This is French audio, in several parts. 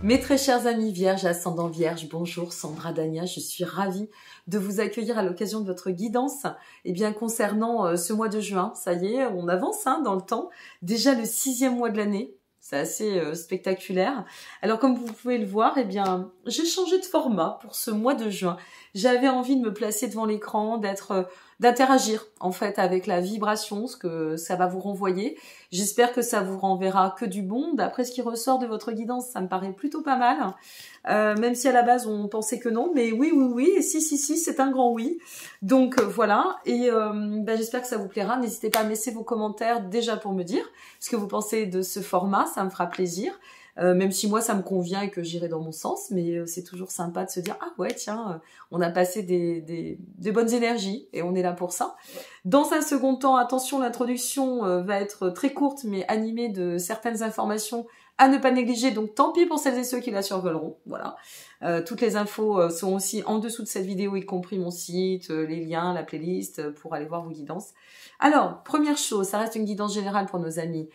Mes très chers amis vierges, ascendant vierge, bonjour, Sandra Dania, je suis ravie de vous accueillir à l'occasion de votre guidance. Eh bien, concernant ce mois de juin, ça y est, on avance dans le temps, déjà le 6e mois de l'année. C'est assez spectaculaire. Alors, comme vous pouvez le voir, eh bien, j'ai changé de format pour ce mois de juin. J'avais envie de me placer devant l'écran, d'interagir en fait avec la vibration, ce que ça va vous renvoyer. J'espère que ça vous renverra que du bon. D'après ce qui ressort de votre guidance, ça me paraît plutôt pas mal. Même si à la base on pensait que non, mais oui, et si, c'est un grand oui. Donc voilà, et j'espère que ça vous plaira. N'hésitez pas à me laisser vos commentaires déjà pour me dire ce que vous pensez de ce format, ça me fera plaisir. Même si moi ça me convient et que j'irai dans mon sens, mais c'est toujours sympa de se dire ah ouais tiens, on a passé des bonnes énergies et on est là pour ça. Dans un second temps, attention, l'introduction va être très courte mais animée de certaines informations à ne pas négliger, donc tant pis pour celles et ceux qui la survoleront, voilà. Toutes les infos sont aussi en dessous de cette vidéo, y compris mon site, les liens, la playlist, pour aller voir vos guidances. Alors, première chose, ça reste une guidance générale pour nos amis.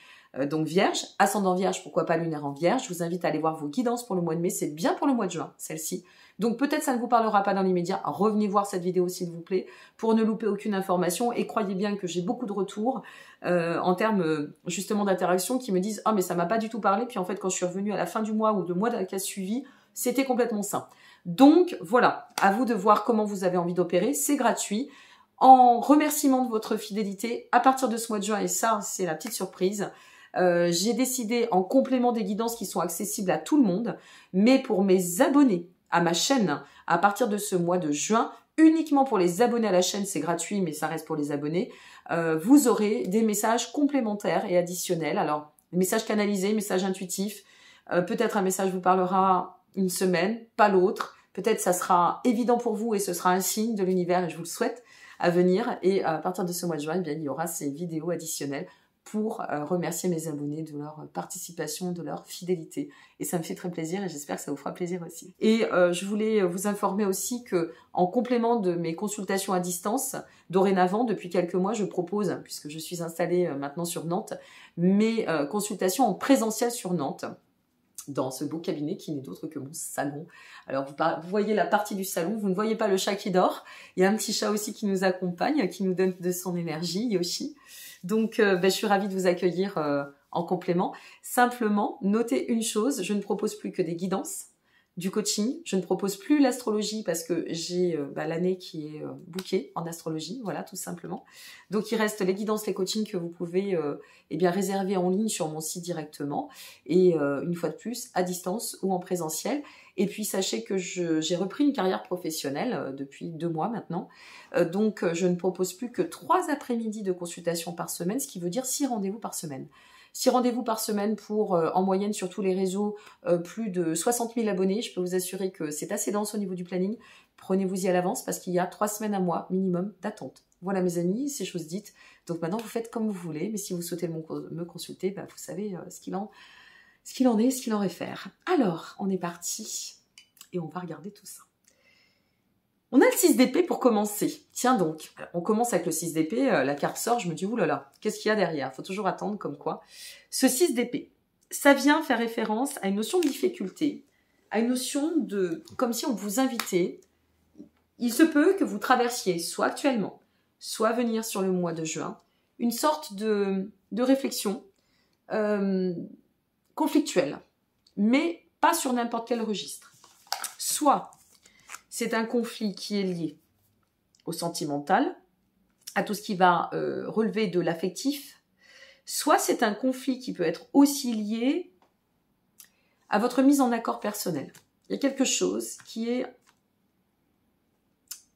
Donc vierge, ascendant vierge, pourquoi pas lunaire en vierge. Je vous invite à aller voir vos guidances pour le mois de mai, c'est bien pour le mois de juin, celle-ci. Donc peut-être ça ne vous parlera pas dans l'immédiat, revenez voir cette vidéo s'il vous plaît, pour ne louper aucune information. Et croyez bien que j'ai beaucoup de retours en termes justement d'interaction qui me disent « Ah mais ça m'a pas du tout parlé », puis en fait quand je suis revenue à la fin du mois ou le mois qui a suivi, c'était complètement sain. Donc voilà, à vous de voir comment vous avez envie d'opérer, c'est gratuit. En remerciement de votre fidélité, à partir de ce mois de juin, et ça c'est la petite surprise, j'ai décidé en complément des guidances qui sont accessibles à tout le monde, mais pour mes abonnés à ma chaîne, à partir de ce mois de juin, uniquement pour les abonnés à la chaîne, c'est gratuit, mais ça reste pour les abonnés, vous aurez des messages complémentaires et additionnels. Alors, messages canalisés, messages intuitifs, peut-être un message vous parlera une semaine, pas l'autre, peut-être ça sera évident pour vous et ce sera un signe de l'univers et je vous le souhaite à venir. Et à partir de ce mois de juin, eh bien, il y aura ces vidéos additionnelles pour remercier mes abonnés de leur participation, de leur fidélité. Et ça me fait très plaisir et j'espère que ça vous fera plaisir aussi. Et je voulais vous informer aussi que, en complément de mes consultations à distance, dorénavant, depuis quelques mois, je propose, puisque je suis installée maintenant sur Nantes, mes consultations en présentiel sur Nantes, dans ce beau cabinet qui n'est d'autre que mon salon. Alors vous voyez la partie du salon, vous ne voyez pas le chat qui dort, il y a un petit chat aussi qui nous accompagne, qui nous donne de son énergie, Yoshi. Donc je suis ravie de vous accueillir en complément. Simplement, notez une chose, je ne propose plus que des guidances, du coaching, je ne propose plus l'astrologie parce que j'ai l'année qui est bookée en astrologie, voilà tout simplement. Donc il reste les guidances, les coachings que vous pouvez réserver en ligne sur mon site directement et une fois de plus à distance ou en présentiel. Et puis sachez que j'ai repris une carrière professionnelle depuis 2 mois maintenant, donc je ne propose plus que 3 après-midi de consultation par semaine, ce qui veut dire 6 rendez-vous par semaine. 6 rendez-vous par semaine pour, en moyenne sur tous les réseaux, plus de 60 000 abonnés. Je peux vous assurer que c'est assez dense au niveau du planning. Prenez-vous-y à l'avance parce qu'il y a 3 semaines à mois minimum d'attente. Voilà mes amis, c'est chose dite. Donc maintenant, vous faites comme vous voulez. Mais si vous souhaitez me consulter, vous savez ce qu'il en est, ce qu'il en réfère. Alors, on est parti et on va regarder tout ça. On a le 6 d'épée pour commencer. Tiens donc, on commence avec le 6 d'épée, la carte sort, je me dis, oulala, qu'est-ce qu'il y a derrière? Faut toujours attendre comme quoi. Ce 6 d'épée, ça vient faire référence à une notion de difficulté, à une notion de, comme si on vous invitait. Il se peut que vous traversiez, soit actuellement, soit à venir sur le mois de juin, une sorte de réflexion conflictuelle, mais pas sur n'importe quel registre. Soit c'est un conflit qui est lié au sentimental, à tout ce qui va relever de l'affectif, soit c'est un conflit qui peut être aussi lié à votre mise en accord personnel. Il y a quelque chose qui est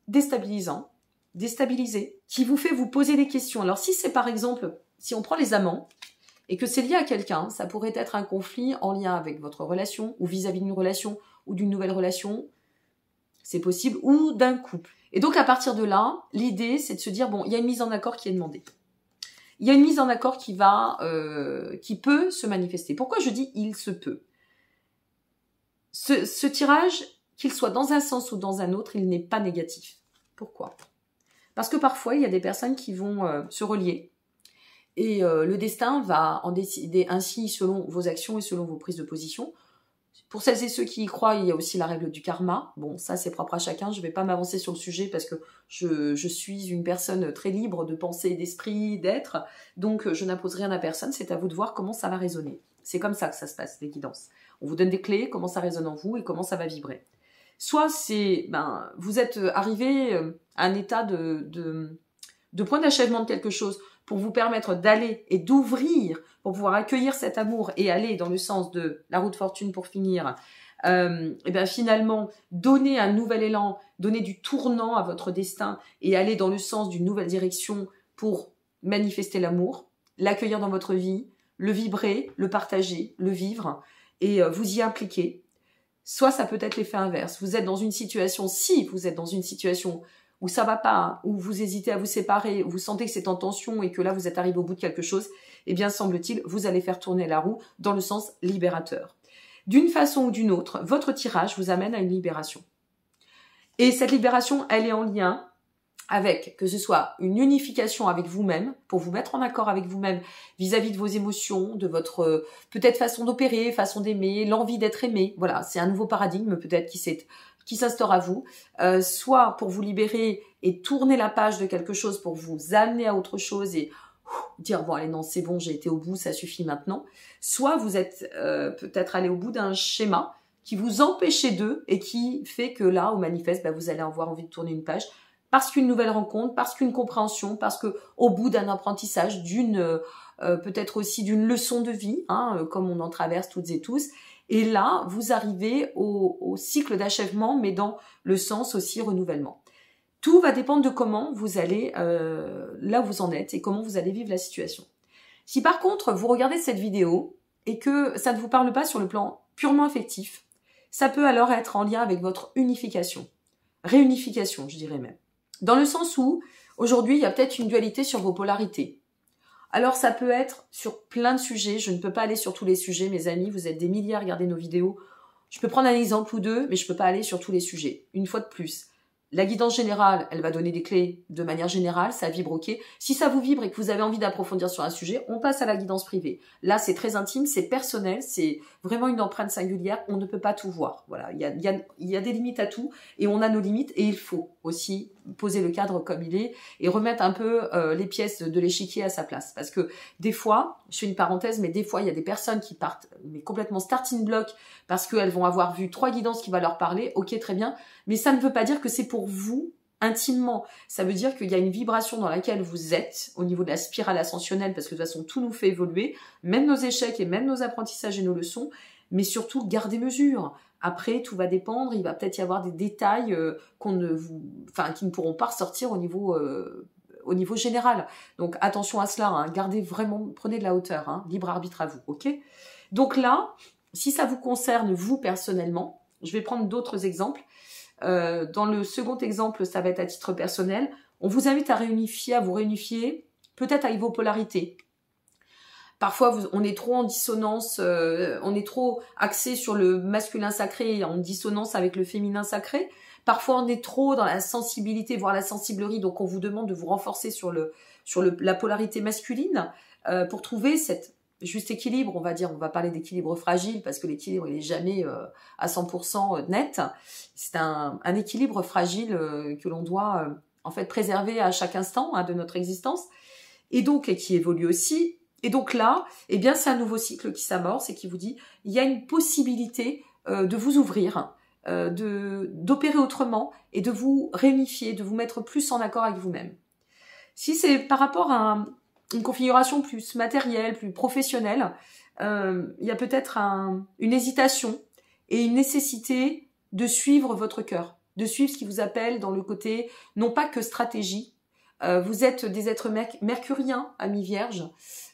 déstabilisant, déstabilisé, qui vous fait vous poser des questions. Alors si c'est par exemple, si on prend les amants, et que c'est lié à quelqu'un, ça pourrait être un conflit en lien avec votre relation, ou vis-à-vis d'une relation, ou d'une nouvelle relation, c'est possible, ou d'un couple. Et donc, à partir de là, l'idée, c'est de se dire, bon, il y a une mise en accord qui est demandée. Il y a une mise en accord qui peut se manifester. Pourquoi je dis « il se peut » Ce tirage, qu'il soit dans un sens ou dans un autre, il n'est pas négatif. Pourquoi? Parce que parfois, il y a des personnes qui vont se relier, et le destin va en décider ainsi selon vos actions et selon vos prises de position. Pour celles et ceux qui y croient, il y a aussi la règle du karma. Bon, ça c'est propre à chacun, je ne vais pas m'avancer sur le sujet parce que je suis une personne très libre de pensée, d'esprit, d'être. Donc je n'impose rien à personne, c'est à vous de voir comment ça va résonner. C'est comme ça que ça se passe, les guidances. On vous donne des clés, comment ça résonne en vous et comment ça va vibrer. Soit c'est, vous êtes arrivé à un état de point d'achèvement de quelque chose pour vous permettre d'aller et d'ouvrir, pour pouvoir accueillir cet amour et aller dans le sens de la roue de fortune pour finir, et bien finalement donner un nouvel élan, donner du tournant à votre destin et aller dans le sens d'une nouvelle direction pour manifester l'amour, l'accueillir dans votre vie, le vibrer, le partager, le vivre et vous y impliquer. Soit ça peut être l'effet inverse. Vous êtes dans une situation, si vous êtes dans une situation où ça va pas, où vous hésitez à vous séparer, où vous sentez que c'est en tension et que là vous êtes arrivé au bout de quelque chose, eh bien semble-t-il, vous allez faire tourner la roue dans le sens libérateur. D'une façon ou d'une autre, votre tirage vous amène à une libération. Et cette libération, elle est en lien avec, que ce soit une unification avec vous-même, pour vous mettre en accord avec vous-même vis-à-vis de vos émotions, de votre peut-être façon d'opérer, façon d'aimer, l'envie d'être aimé. Voilà, c'est un nouveau paradigme peut-être qui s'instaure à vous, soit pour vous libérer et tourner la page de quelque chose pour vous amener à autre chose et dire bon allez non c'est bon j'ai été au bout ça suffit maintenant, soit vous êtes peut-être allé au bout d'un schéma qui vous empêchait d'eux et qui fait que là au manifeste vous allez avoir envie de tourner une page parce qu'une nouvelle rencontre, parce qu'une compréhension, parce que au bout d'un apprentissage, d'une peut-être aussi d'une leçon de vie, comme on en traverse toutes et tous. Et là, vous arrivez au cycle d'achèvement, mais dans le sens aussi renouvellement. Tout va dépendre de comment vous allez, là où vous en êtes, et comment vous allez vivre la situation. Si par contre, vous regardez cette vidéo, et que ça ne vous parle pas sur le plan purement affectif, ça peut alors être en lien avec votre unification. Réunification, je dirais même. Dans le sens où, aujourd'hui, il y a peut-être une dualité sur vos polarités. Alors, ça peut être sur plein de sujets. Je ne peux pas aller sur tous les sujets, mes amis. Vous êtes des milliers à regarder nos vidéos. Je peux prendre un exemple ou deux, mais je ne peux pas aller sur tous les sujets. Une fois de plus, la guidance générale, elle va donner des clés de manière générale, ça vibre ok. Si ça vous vibre et que vous avez envie d'approfondir sur un sujet, on passe à la guidance privée. Là, c'est très intime, c'est personnel, c'est vraiment une empreinte singulière, on ne peut pas tout voir. Voilà, il y a des limites à tout et on a nos limites et il faut aussi poser le cadre comme il est et remettre un peu les pièces de l'échiquier à sa place. Parce que des fois, je fais une parenthèse, mais des fois, il y a des personnes qui partent mais complètement starting block parce qu'elles vont avoir vu 3 guidances qui vont leur parler, ok, très bien, mais ça ne veut pas dire que c'est pour vous intimement. Ça veut dire qu'il y a une vibration dans laquelle vous êtes au niveau de la spirale ascensionnelle parce que de toute façon, tout nous fait évoluer, même nos échecs et même nos apprentissages et nos leçons, mais surtout, gardez mesure. Après, tout va dépendre, il va peut-être y avoir des détails qui ne pourront pas ressortir au niveau général. Donc, attention à cela, gardez vraiment, prenez de la hauteur, libre arbitre à vous, ok? Donc là, si ça vous concerne, vous, personnellement, je vais prendre d'autres exemples. Dans le second exemple, ça va être à titre personnel. On vous invite à vous réunifier, peut-être avec vos polarités. Parfois, on est trop en dissonance, on est trop axé sur le masculin sacré, en dissonance avec le féminin sacré. Parfois, on est trop dans la sensibilité, voire la sensiblerie, donc on vous demande de vous renforcer sur la polarité masculine pour trouver cette juste équilibre, on va dire. On va parler d'équilibre fragile parce que l'équilibre, il n'est jamais à 100% net. C'est un équilibre fragile que l'on doit en fait préserver à chaque instant de notre existence et donc qui évolue aussi. Et donc là, eh bien, c'est un nouveau cycle qui s'amorce et qui vous dit, il y a une possibilité de vous ouvrir, d'opérer autrement et de vous réunifier, de vous mettre plus en accord avec vous-même. Si c'est par rapport à une configuration plus matérielle, plus professionnelle, il y a peut-être une hésitation et une nécessité de suivre votre cœur, de suivre ce qui vous appelle dans le côté, non pas que stratégie. Vous êtes des êtres mercuriens, amis vierges.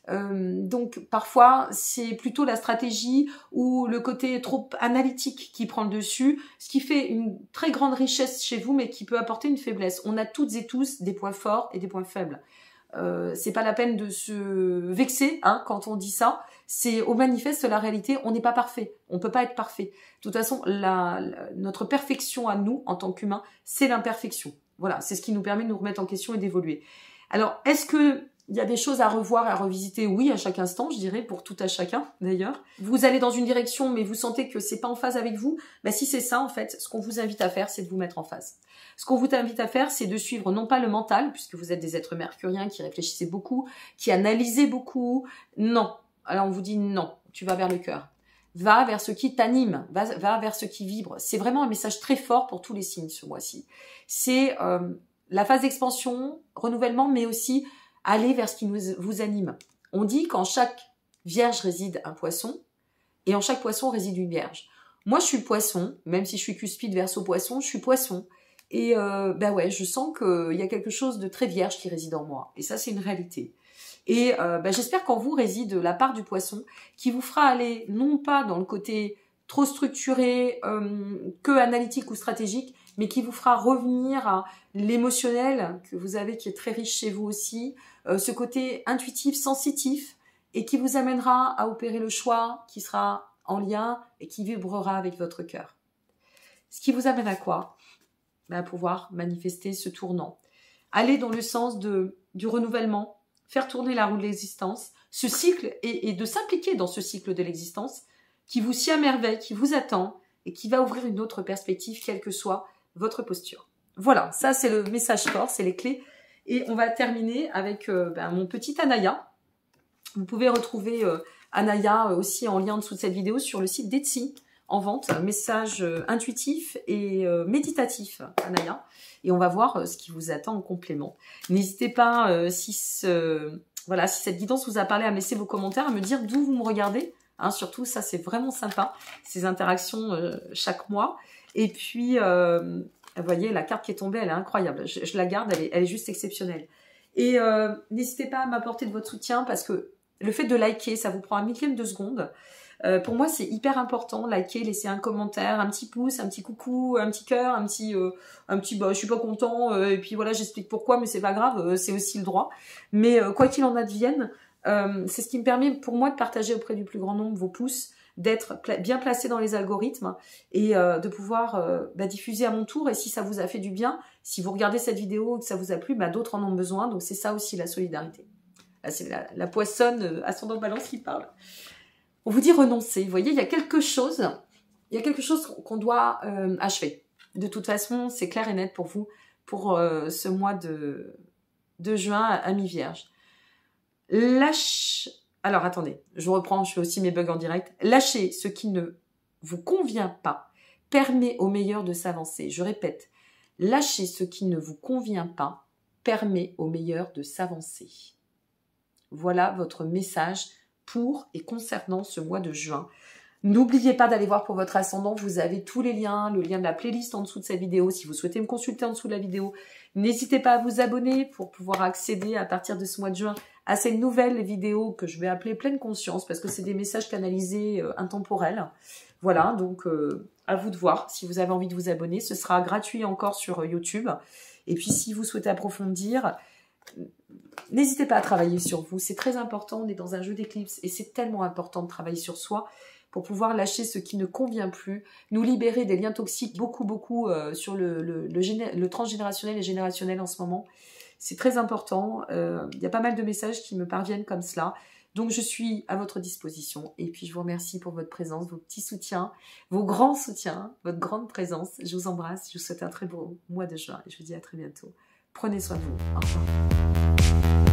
Donc parfois c'est plutôt la stratégie ou le côté trop analytique qui prend le dessus, ce qui fait une très grande richesse chez vous mais qui peut apporter une faiblesse. On a toutes et tous des points forts et des points faibles. C'est pas la peine de se vexer quand on dit ça. C'est au manifeste la réalité, on n'est pas parfait, on peut pas être parfait. De toute façon, notre perfection à nous en tant qu'humains, c'est l'imperfection. Voilà, c'est ce qui nous permet de nous remettre en question et d'évoluer. Alors, est-ce que Il y a des choses à revoir, à revisiter, oui, à chaque instant, je dirais, pour tout à chacun, d'ailleurs. Vous allez dans une direction, mais vous sentez que c'est pas en phase avec vous. Bah, si c'est ça, en fait, ce qu'on vous invite à faire, c'est de vous mettre en phase. Ce qu'on vous invite à faire, c'est de suivre non pas le mental, puisque vous êtes des êtres mercuriens qui réfléchissez beaucoup, qui analysez beaucoup. Non. Alors, on vous dit non. Tu vas vers le cœur. Va vers ce qui t'anime. Va vers ce qui vibre. C'est vraiment un message très fort pour tous les signes ce mois-ci. C'est la phase d'expansion, renouvellement, mais aussi aller vers ce qui vous anime. On dit qu'en chaque vierge réside un poisson et en chaque poisson réside une vierge. Moi, je suis poisson, même si je suis cuspide verso poisson, je suis poisson. Et ben ouais, je sens qu'il y a quelque chose de très vierge qui réside en moi. Et ça, c'est une réalité. Et j'espère qu'en vous réside la part du poisson qui vous fera aller non pas dans le côté trop structuré, que analytique ou stratégique, mais qui vous fera revenir à l'émotionnel que vous avez, qui est très riche chez vous aussi, ce côté intuitif, sensitif, et qui vous amènera à opérer le choix qui sera en lien et qui vibrera avec votre cœur. Ce qui vous amène à quoi? À pouvoir manifester ce tournant. Aller dans le sens du renouvellement, faire tourner la roue de l'existence, ce cycle, et de s'impliquer dans ce cycle de l'existence qui vous s'y amerveille, qui vous attend et qui va ouvrir une autre perspective, quelle que soit votre posture. Voilà, ça c'est le message fort, c'est les clés. Et on va terminer avec mon petit Anaya. Vous pouvez retrouver Anaya aussi en lien en dessous de cette vidéo sur le site d'Etsy, en vente, un message intuitif et méditatif, Anaya. Et on va voir ce qui vous attend en complément. N'hésitez pas, si cette guidance vous a parlé, à me laisser vos commentaires, à me dire d'où vous me regardez. Hein, surtout, ça c'est vraiment sympa, ces interactions chaque mois. Et puis, vous voyez, la carte qui est tombée, elle est incroyable. Je la garde, elle est juste exceptionnelle. Et n'hésitez pas à m'apporter de votre soutien parce que le fait de liker, ça vous prend un millième de seconde. Pour moi, c'est hyper important. Liker, laisser un commentaire, un petit pouce, un petit coucou, un petit cœur, un petit je suis pas content, et puis voilà, j'explique pourquoi, mais c'est pas grave, c'est aussi le droit. Mais quoi qu'il en advienne, c'est ce qui me permet pour moi de partager auprès du plus grand nombre vos pouces, d'être bien placé dans les algorithmes et de pouvoir diffuser à mon tour. Et si ça vous a fait du bien, si vous regardez cette vidéo et que ça vous a plu, d'autres en ont besoin. Donc c'est ça aussi la solidarité. Là, c'est la poissonne ascendant balance qui parle. On vous dit renoncer. Vous voyez, il y a quelque chose qu'on doit achever. De toute façon, c'est clair et net pour vous, pour ce mois de juin à mi-vierge. Alors, attendez, je reprends, je fais aussi mes bugs en direct. Lâchez ce qui ne vous convient pas permet au meilleur de s'avancer. Je répète, lâchez ce qui ne vous convient pas permet au meilleur de s'avancer. Voilà votre message pour et concernant ce mois de juin. N'oubliez pas d'aller voir pour votre ascendant, vous avez tous les liens, le lien de la playlist en dessous de cette vidéo. Si vous souhaitez me consulter en dessous de la vidéo, n'hésitez pas à vous abonner pour pouvoir accéder à partir de ce mois de juin à ces nouvelles vidéos que je vais appeler pleine conscience parce que c'est des messages canalisés intemporels. Voilà, donc à vous de voir si vous avez envie de vous abonner. Ce sera gratuit encore sur YouTube. Et puis si vous souhaitez approfondir, n'hésitez pas à travailler sur vous. C'est très important, on est dans un jeu d'éclipse et c'est tellement important de travailler sur soi pour pouvoir lâcher ce qui ne convient plus, nous libérer des liens toxiques, beaucoup sur le transgénérationnel et générationnel en ce moment. C'est très important. Il y a pas mal de messages qui me parviennent comme cela. Donc, je suis à votre disposition. Et puis, je vous remercie pour votre présence, vos petits soutiens, vos grands soutiens, votre grande présence. Je vous embrasse. Je vous souhaite un très beau mois de juin. Et je vous dis à très bientôt. Prenez soin de vous. Au revoir.